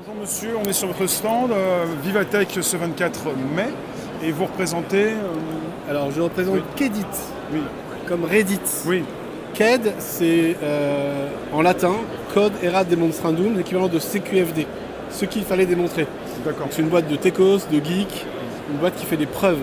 Bonjour monsieur, on est sur votre stand Vivatech ce 24 mai et vous représentez... Alors je représente Oui. Kedit, Oui, comme Reddit. oui, Ked, c'est en latin, Code Erat Demonstrandum, l'équivalent de CQFD, ce qu'il fallait démontrer. d'accord, Donc c'est une boîte de techos, de geeks, une boîte qui fait des preuves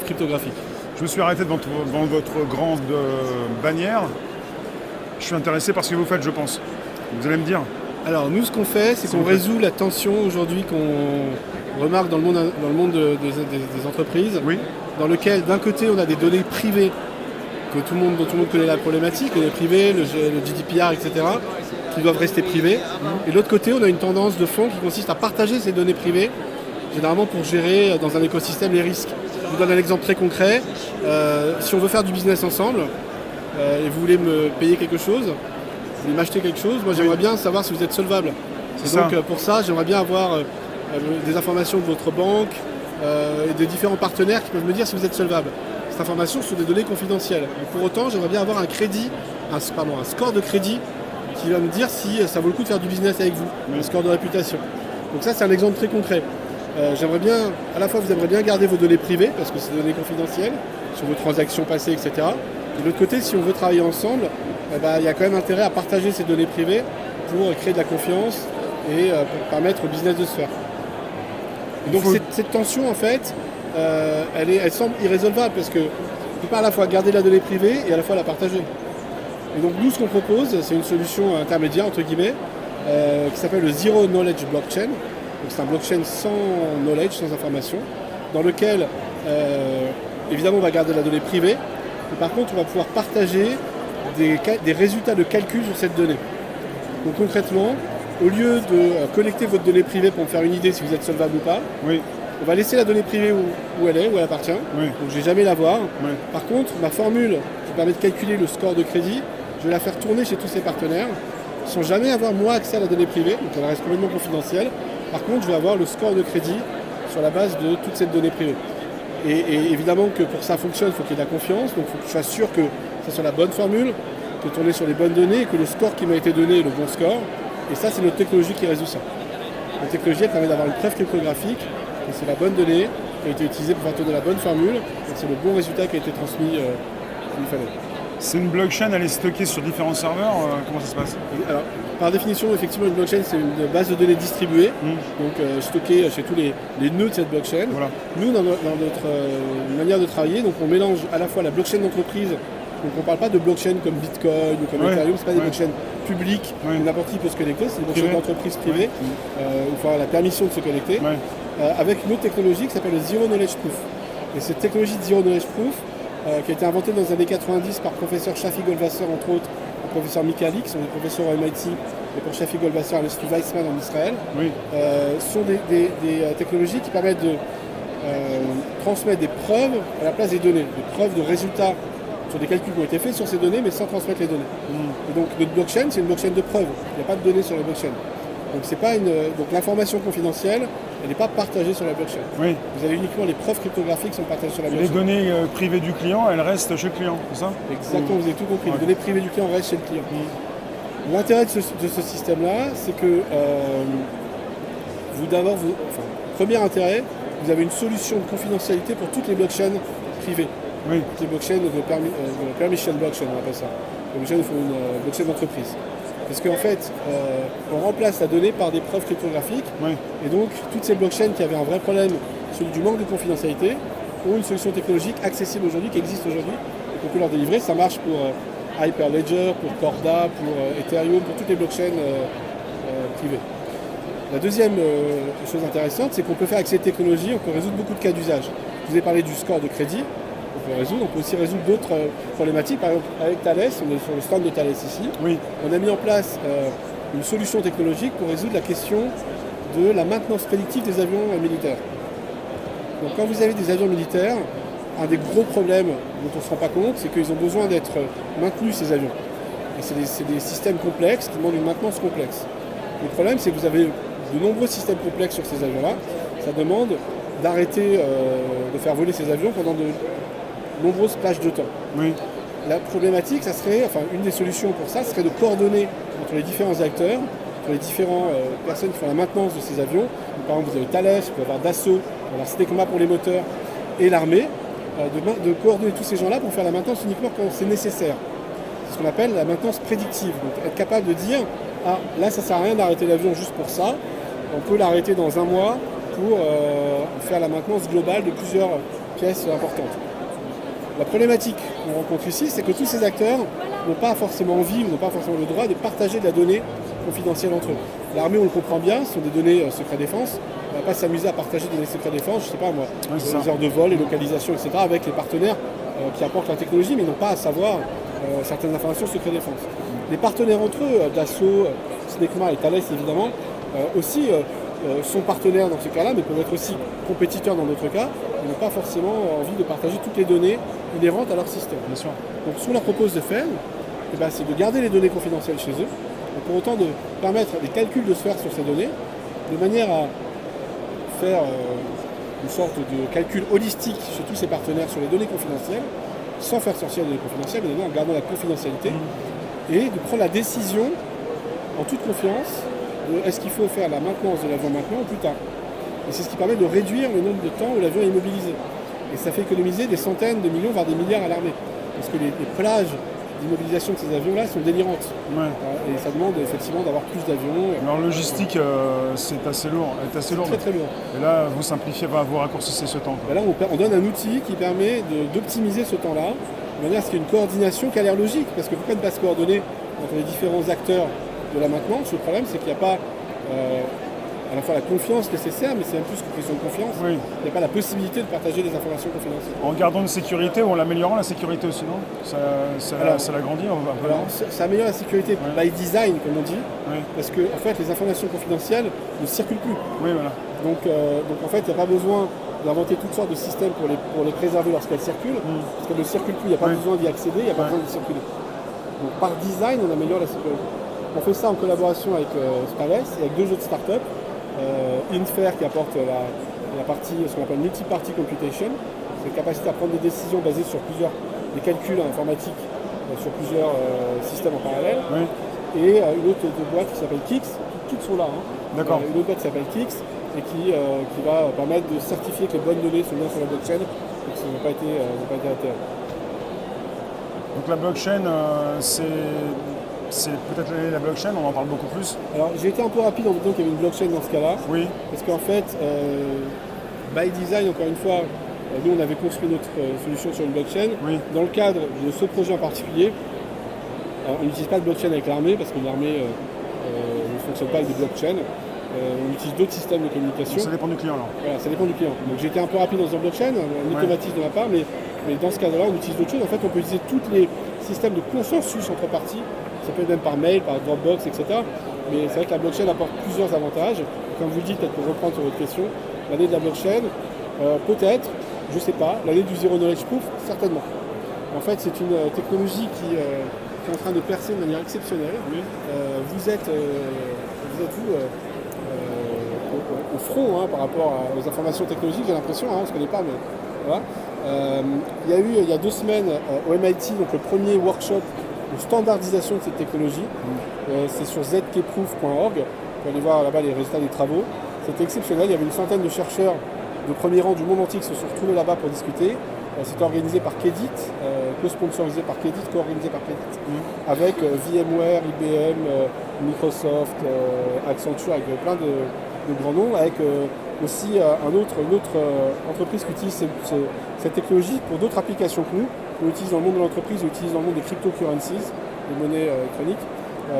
cryptographiques. Je me suis arrêté devant votre grande bannière. Je suis intéressé par ce que vous faites, je pense. Vous allez me dire. Alors nous, ce qu'on fait, c'est qu'on résout la tension aujourd'hui qu'on remarque dans le monde des entreprises, Oui, dans lequel d'un côté on a des données privées dont tout le monde connaît la problématique, les données privées, le GDPR, etc., qui doivent rester privées. Et de l'autre côté, on a une tendance de fond qui consiste à partager ces données privées, généralement pour gérer dans un écosystème les risques. Je vous donne un exemple très concret. Si on veut faire du business ensemble, et vous voulez me payer quelque chose, vous voulez m'acheter quelque chose, moi j'aimerais bien savoir si vous êtes solvable. Et C'est donc ça. pour ça, j'aimerais bien avoir des informations de votre banque et des différents partenaires qui peuvent me dire si vous êtes solvable. Cette information sont des données confidentielles. Mais pour autant, j'aimerais bien avoir un score de crédit qui va me dire si ça vaut le coup de faire du business avec vous, un score de réputation. Donc ça, c'est un exemple très concret. J'aimerais bien, à la fois, vous aimeriez bien garder vos données privées, parce que c'est des données confidentielles, sur vos transactions passées, etc. Et de l'autre côté, si on veut travailler ensemble, il y a quand même intérêt à partager ces données privées pour créer de la confiance et pour permettre au business de se faire. Et donc cette tension, en fait, elle semble irrésolvable, parce qu'on ne peut pas à la fois garder la donnée privée et à la fois la partager. Et donc nous, ce qu'on propose, c'est une solution intermédiaire, entre guillemets, qui s'appelle le Zero Knowledge Blockchain. Donc c'est un blockchain sans knowledge, sans information, dans lequel, évidemment, on va garder la donnée privée, mais par contre, on va pouvoir partager des résultats de calcul sur cette donnée. Donc concrètement, au lieu de collecter votre donnée privée pour me faire une idée si vous êtes solvable ou pas, oui, on va laisser la donnée privée où elle appartient, oui, donc je ne vais jamais la voir. oui. Par contre, ma formule qui permet de calculer le score de crédit, je vais la faire tourner chez tous ces partenaires, sans jamais avoir moi accès à la donnée privée, donc elle reste complètement confidentielle. Par contre, je vais avoir le score de crédit sur la base de toute cette donnée privée. Et évidemment que pour que ça fonctionne, il faut qu'il y ait de la confiance, donc il faut que je sois sûr que ça soit la bonne formule, que tourner sur les bonnes données, et que le score qui m'a été donné est le bon score. Et ça, c'est notre technologie qui résout ça. La technologie, elle permet d'avoir une preuve cryptographique, que c'est la bonne donnée qui a été utilisée pour faire tourner la bonne formule, et c'est le bon résultat qui a été transmis comme il fallait. C'est une blockchain, elle est stockée sur différents serveurs, comment ça se passe? Alors, par définition, effectivement, une blockchain, c'est une base de données distribuée, donc stockée chez tous les nœuds de cette blockchain. Voilà. Nous, dans notre manière de travailler, donc on mélange à la fois la blockchain d'entreprise, donc on ne parle pas de blockchain comme Bitcoin ou comme Ouais. Ethereum, ce pas des Ouais. blockchains publiques Ouais. où n'importe qui peut se connecter, c'est des blockchains Privé. d'entreprise privée, où il faut avoir la permission de se connecter, Ouais. avec une autre technologie qui s'appelle le Zero Knowledge Proof. Et cette technologie de Zero Knowledge Proof, qui a été inventée dans les années 90 par professeur Shafi Goldwasser, entre autres, et professeur Mikhaili, qui sont des professeurs au MIT, et pour Shafi Goldwasser à l'Institut Weizmann en Israël, Oui, sont des technologies qui permettent de transmettre des preuves à la place des données, des preuves de résultats sur des calculs qui ont été faits sur ces données, mais sans transmettre les données. Et donc notre blockchain, c'est une blockchain de preuves. Il n'y a pas de données sur la blockchain. Donc c'est pas donc l'information confidentielle, elle n'est pas partagée sur la blockchain. oui. Vous avez uniquement les preuves cryptographiques qui sont partagées sur la Les blockchain. données privées du client, elles restent chez le client, c'est ça? Exactement, vous avez tout compris. Ouais. Les données privées du client restent chez le client. L'intérêt de ce système-là, c'est que premier intérêt, vous avez une solution de confidentialité pour toutes les blockchains privées. Oui, Toutes les blockchains de permission blockchain, on appelle ça. Les blockchains font une blockchain d'entreprise. Parce qu'en fait, on remplace la donnée par des preuves cryptographiques. oui, Et donc, toutes ces blockchains qui avaient un vrai problème, celui du manque de confidentialité, ont une solution technologique accessible aujourd'hui, qui existe aujourd'hui, et qu'on peut leur délivrer. Ça marche pour Hyperledger, pour Corda, pour Ethereum, pour toutes les blockchains privées. La deuxième chose intéressante, c'est qu'on peut faire avec ces technologies, on peut résoudre beaucoup de cas d'usage. Je vous ai parlé du score de crédit, on peut aussi résoudre d'autres problématiques. Par exemple, avec Thales, on est sur le stand de Thales ici, oui, on a mis en place une solution technologique pour résoudre la question de la maintenance prédictive des avions militaires. Donc quand vous avez des avions militaires, un des gros problèmes dont on ne se rend pas compte, c'est qu'ils ont besoin d'être maintenus, ces avions. Et c'est des systèmes complexes qui demandent une maintenance complexe. Le problème, c'est que vous avez de nombreux systèmes complexes sur ces avions-là. Ça demande d'arrêter de faire voler ces avions pendant de nombreuses plages de temps. oui, La problématique, une des solutions pour ça, serait de coordonner entre les différents acteurs entre les différentes personnes qui font la maintenance de ces avions. Donc, par exemple, vous avez Thales, vous pouvez avoir Dassault, avoir Citecoma pour les moteurs et l'armée, de coordonner tous ces gens-là pour faire la maintenance uniquement quand c'est nécessaire. C'est ce qu'on appelle la maintenance prédictive. Donc être capable de dire, ah là ça sert à rien d'arrêter l'avion juste pour ça, on peut l'arrêter dans un mois pour faire la maintenance globale de plusieurs pièces importantes. La problématique qu'on rencontre ici, c'est que tous ces acteurs n'ont pas forcément envie ou n'ont pas forcément le droit de partager de la donnée confidentielle entre eux. L'armée, on le comprend bien, ce sont des données secret défense. On ne va pas s'amuser à partager des données secret défense, je ne sais pas moi, les heures de vol, les localisations, etc., avec les partenaires qui apportent la technologie, mais n'ont pas à savoir certaines informations secret défense. Les partenaires entre eux, Dassault, Citecoma et Thales évidemment, aussi sont partenaires dans ce cas-là, mais peuvent être aussi compétiteurs dans d'autres cas, et n'ont pas forcément envie de partager toutes les données inhérentes à leur système. Bien sûr. Donc ce qu'on leur propose de faire, c'est de garder les données confidentielles chez eux, et pour autant de permettre les calculs de se faire sur ces données, de manière à faire une sorte de calcul holistique chez tous ces partenaires sur les données confidentielles, sans faire sortir les données confidentielles, mais en gardant la confidentialité, et de prendre la décision en toute confiance de est-ce qu'il faut faire la maintenance de l'avion maintenant ou plus tard. Et c'est ce qui permet de réduire le nombre de temps où l'avion est immobilisé. Et ça fait économiser des centaines de millions, voire des milliards à l'armée. Parce que les plages d'immobilisation de ces avions-là sont délirantes. Ouais. Et ça demande effectivement d'avoir plus d'avions. Leur logistique, c'est assez lourd. Elle est assez lourde. Très très lourd. Et là, vous simplifiez, vous raccourcissez ce temps. Et là, on donne un outil qui permet d'optimiser ce temps-là, de manière à ce qu'il y ait une coordination qui a l'air logique. Parce que pourquoi ne pas se coordonner entre les différents acteurs de la maintenance? Le problème, c'est qu'il n'y a pas à la fois la confiance nécessaire, mais c'est même plus qu'une question de confiance. Oui. Il n'y a pas la possibilité de partager des informations confidentielles. En gardant une sécurité ou en l'améliorant la sécurité aussi, non? Ça l'agrandit un peu. Alors, ça améliore la sécurité by design, comme on dit, Oui. parce que en fait, les informations confidentielles ne circulent plus. Oui, voilà. Donc en fait, il n'y a pas besoin d'inventer toutes sortes de systèmes pour les préserver lorsqu'elles circulent, parce qu'elles ne circulent plus, il n'y a pas besoin d'y accéder, il n'y a pas besoin de circuler. Donc par design, on améliore la sécurité. On fait ça en collaboration avec Thales et avec deux autres startups. Infer qui apporte la partie, ce qu'on appelle multi-party computation, c'est la capacité à prendre des décisions basées sur des calculs informatiques sur plusieurs systèmes en parallèle. Oui. Et une autre boîte qui s'appelle Kix, toutes sont là. D'accord. Une autre boîte qui s'appelle Kix et qui va permettre de certifier que les bonnes données sont bien sur la blockchain et que ça n'a pas été altéré. Donc la blockchain, c'est peut-être la blockchain, on en parle beaucoup plus. Alors j'ai été un peu rapide en disant qu'il y avait une blockchain dans ce cas-là. Oui. Parce qu'en fait, by design, encore une fois, nous on avait construit notre solution sur une blockchain. Oui. Dans le cadre de ce projet en particulier, on n'utilise pas de blockchain avec l'armée parce que l'armée ne fonctionne pas avec des blockchains. On utilise d'autres systèmes de communication. Ça dépend du client alors. Voilà, ça dépend du client. Donc j'ai été un peu rapide dans une blockchain, un automatisme de ma part, mais dans ce cas-là, on utilise d'autres choses. En fait, on peut utiliser tous les systèmes de consensus entre parties. Ça peut être même par mail, par Dropbox, etc. Mais c'est vrai que la blockchain apporte plusieurs avantages. Comme vous le dites, peut-être pour reprendre sur votre question, l'année de la blockchain, peut-être, je ne sais pas, l'année du Zero Knowledge Proof, certainement. En fait, c'est une technologie qui est en train de percer de manière exceptionnelle. Oui. Vous êtes au front par rapport aux informations technologiques, j'ai l'impression, on ne se connaît pas, mais voilà. Il y a eu, il y a 2 semaines, au MIT, donc le premier workshop de standardisation de cette technologie. C'est sur zkproof.org. Vous pouvez aller voir là-bas les résultats des travaux. C'était exceptionnel. Il y avait une centaine de chercheurs de premier rang du monde entier qui se sont retrouvés là-bas pour discuter. C'était organisé par Kedit, co-sponsorisé par Kedit, co-organisé par Kedit, avec VMware, IBM, Microsoft, Accenture, avec plein de grands noms, avec aussi une autre entreprise qui utilise cette technologie pour d'autres applications que nous. On utilise dans le monde de l'entreprise, on utilise dans le monde des cryptocurrencies, des monnaies électroniques,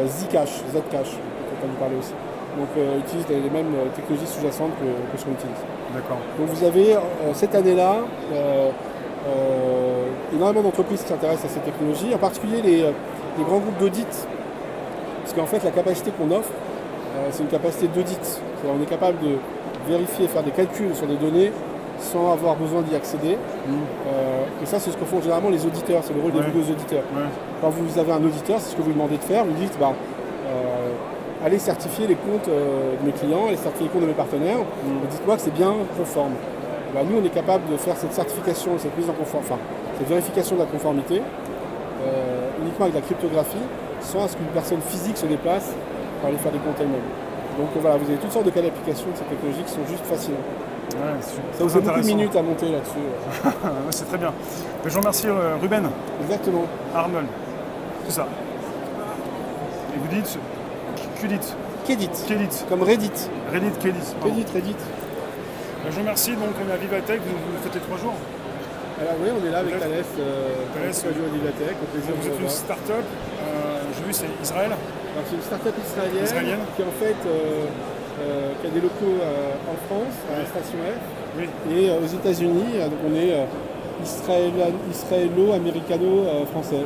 Zcash, Zcash, on peut en parler aussi. Donc utilise les mêmes technologies sous-jacentes que ce qu'on utilise. D'accord. Donc vous avez cette année-là énormément d'entreprises qui s'intéressent à ces technologies, en particulier les grands groupes d'audit. Parce qu'en fait la capacité qu'on offre, c'est une capacité d'audit. C'est-à-dire on est capable de vérifier, faire des calculs sur des données sans avoir besoin d'y accéder. Et ça, c'est ce que font généralement les auditeurs, c'est le rôle des auditeurs. Ouais. Quand vous avez un auditeur, c'est ce que vous lui demandez de faire, vous lui dites allez certifier les comptes de mes clients, allez certifier les comptes de mes partenaires, et dites-moi que c'est bien conforme. Nous, on est capable de faire cette certification, cette mise en conformité, cette vérification de la conformité, uniquement avec la cryptographie, sans à ce qu'une personne physique se déplace pour aller faire des comptes elles-mêmes. Donc voilà, vous avez toutes sortes de cas d'application de cette technologie qui sont juste fascinants. Ouais, Ça vous fait beaucoup de minutes à monter là-dessus. Ouais, c'est très bien. Je vous remercie Ruben, Exactement. Arnold, tout ça. Et vous dites Qdit, Kedit, Kedit, comme Reddit. Reddit, Kedit. pardon. Reddit. Je vous remercie, donc on est à Vivatech, vous faites les 3 jours. Alors oui, on est là avec Vous êtes- Thalès, Thalès, à Vivatech, au plaisir de Vous vous êtes une revoir. start-up, j'ai vu c'est Israël. Alors, c'est une start-up israélienne, Israélienne. qui en fait qui a des locaux en France, à la station F, Oui. et aux États-Unis. Donc on est israélo-américano-français.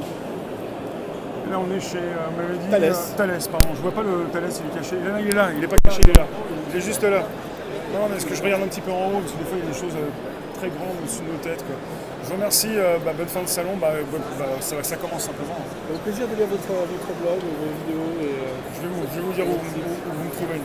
Là on est chez on m'avait dit, Thalès. Thalès, pardon. Je vois pas le Thalès, il est caché. Là, il est là, il est pas caché, il est là. Il est juste là. Non, mais est-ce que je regarde un petit peu en haut, parce que des fois il y a des choses très grandes au-dessus de nos têtes, quoi. Je vous remercie, bonne fin de salon, ça commence à présent. Au plaisir de lire votre blog, vos vidéos. Et, Je vais vous dire où vous me trouvez.